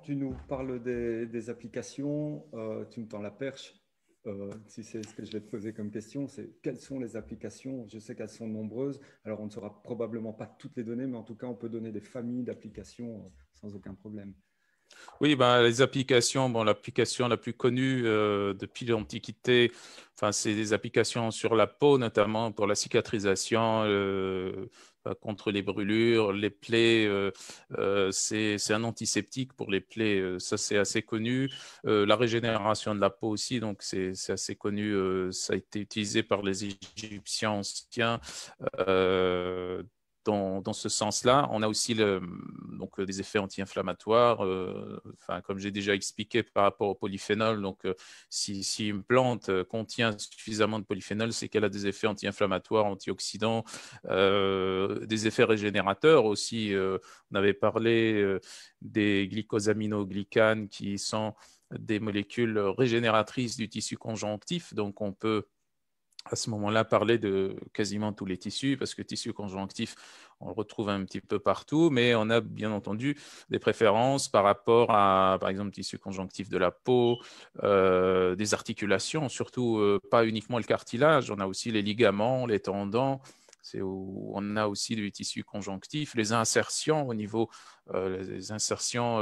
Tu nous parles des applications, tu me tends la perche. Si c'est ce que je vais te poser comme question, c'est quelles sont les applications? Je sais qu'elles sont nombreuses. Alors, on ne saura probablement pas toutes les données, mais en tout cas, on peut donner des familles d'applications sans aucun problème. Oui, ben, les applications, bon, l'application la plus connue depuis l'Antiquité, enfin, c'est des applications sur la peau, notamment pour la cicatrisation, contre les brûlures, les plaies. C'est un antiseptique pour les plaies, ça c'est assez connu. La régénération de la peau aussi, donc c'est assez connu. Ça a été utilisé par les Égyptiens anciens. Euh, dans ce sens-là. On a aussi donc, des effets anti-inflammatoires, enfin, comme j'ai déjà expliqué par rapport au polyphénol. Donc, si une plante contient suffisamment de polyphénol, c'est qu'elle a des effets anti-inflammatoires, antioxydants, des effets régénérateurs aussi. On avait parlé des glycosaminoglycanes qui sont des molécules régénératrices du tissu conjonctif. Donc, on peut à ce moment-là parler de quasiment tous les tissus, parce que tissu conjonctif, on le retrouve un petit peu partout, mais on a bien entendu des préférences par rapport à, par exemple, tissu conjonctif de la peau, des articulations, surtout pas uniquement le cartilage, on a aussi les ligaments, les tendons. C'est où on a aussi du tissu conjonctif, les insertions au niveau, les insertions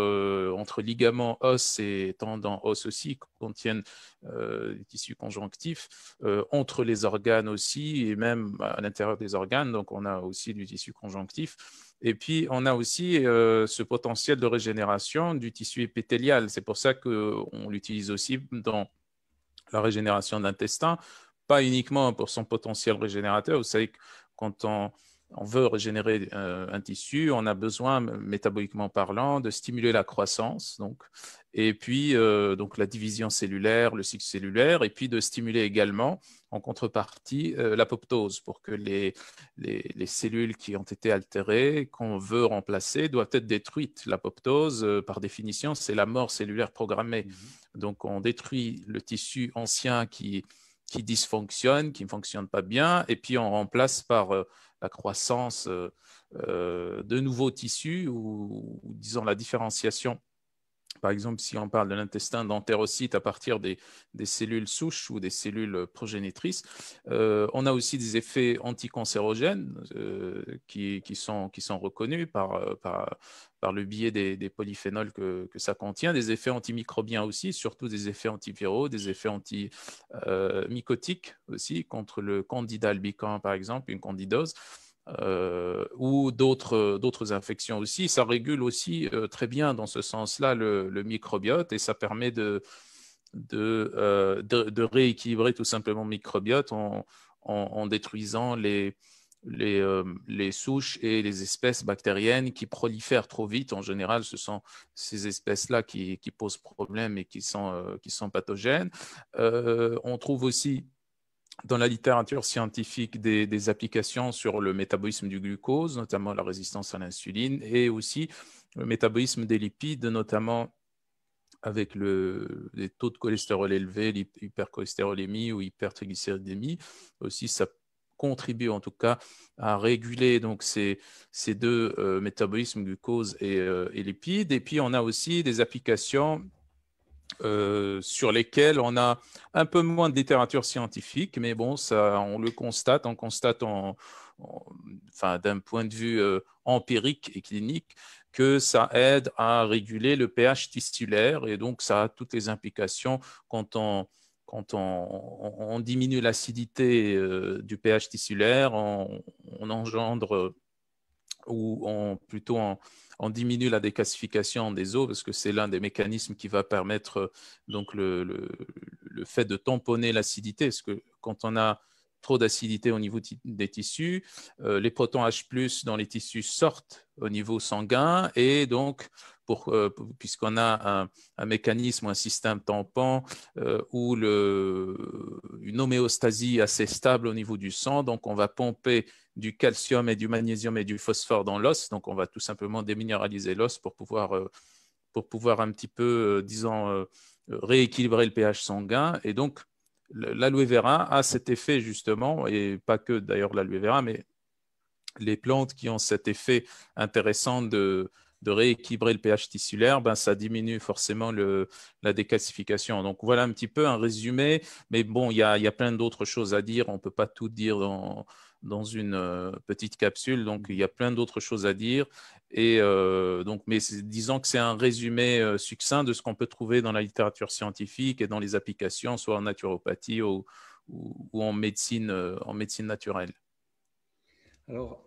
entre ligaments, os et tendons, os aussi contiennent des tissus conjonctifs entre les organes aussi, et même à l'intérieur des organes. Donc, on a aussi du tissu conjonctif. Et puis, on a aussi ce potentiel de régénération du tissu épithélial. C'est pour ça qu'on l'utilise aussi dans la régénération de l'intestin, pas uniquement pour son potentiel régénérateur. Vous savez que quand on veut régénérer un tissu, on a besoin, métaboliquement parlant, de stimuler la croissance, donc, et puis donc la division cellulaire, le cycle cellulaire, et puis de stimuler également, en contrepartie, l'apoptose, pour que les cellules qui ont été altérées, qu'on veut remplacer, doivent être détruites. L'apoptose, par définition, c'est la mort cellulaire programmée. Donc, on détruit le tissu ancien qui dysfonctionne, qui ne fonctionne pas bien, et puis on remplace par la croissance de nouveaux tissus ou disons la différenciation. Par exemple, si on parle de l'intestin d'entérocytes à partir des cellules souches ou des cellules progénitrices, on a aussi des effets anticancérogènes qui sont reconnus par le biais des polyphénols que ça contient, des effets antimicrobiens aussi, surtout des effets antiviraux, des effets antimycotiques aussi, contre le candida albicans, par exemple, une candidose. Ou d'autres infections aussi. Ça régule aussi très bien dans ce sens-là le microbiote et ça permet de rééquilibrer tout simplement le microbiote en détruisant les souches et les espèces bactériennes qui prolifèrent trop vite. En général, ce sont ces espèces-là qui posent problème et qui sont pathogènes. On trouve aussi dans la littérature scientifique des applications sur le métabolisme du glucose, notamment la résistance à l'insuline, et aussi le métabolisme des lipides, notamment avec les taux de cholestérol élevés, l'hypercholestérolémie ou hypertriglycéridémie. Aussi, ça contribue en tout cas à réguler donc ces deux métabolismes, glucose et lipides. Et puis, on a aussi des applications sur lesquels on a un peu moins de littérature scientifique, mais bon, ça, on constate enfin, d'un point de vue empirique et clinique que ça aide à réguler le pH tissulaire et donc ça a toutes les implications quand on diminue l'acidité du pH tissulaire, on engendre plutôt on diminue la décalcification des os parce que c'est l'un des mécanismes qui va permettre donc le fait de tamponner l'acidité. Parce que quand on a trop d'acidité au niveau des tissus, les protons H+ dans les tissus sortent au niveau sanguin et donc puisqu'on a un mécanisme ou un système tampon ou une homéostasie assez stable au niveau du sang, donc on va pomper du calcium et du magnésium et du phosphore dans l'os. Donc, on va tout simplement déminéraliser l'os pour pouvoir un petit peu, disons, rééquilibrer le pH sanguin. Et donc, l'aloe vera a cet effet justement, et pas que d'ailleurs l'aloe vera, mais les plantes qui ont cet effet intéressant de rééquilibrer le pH tissulaire, ben, ça diminue forcément la décalcification. Donc voilà un petit peu un résumé, mais bon, il y a plein d'autres choses à dire, on ne peut pas tout dire dans une petite capsule, donc il y a plein d'autres choses à dire. Et donc, mais disons que c'est un résumé succinct de ce qu'on peut trouver dans la littérature scientifique et dans les applications, soit en naturopathie ou en médecine naturelle. Alors,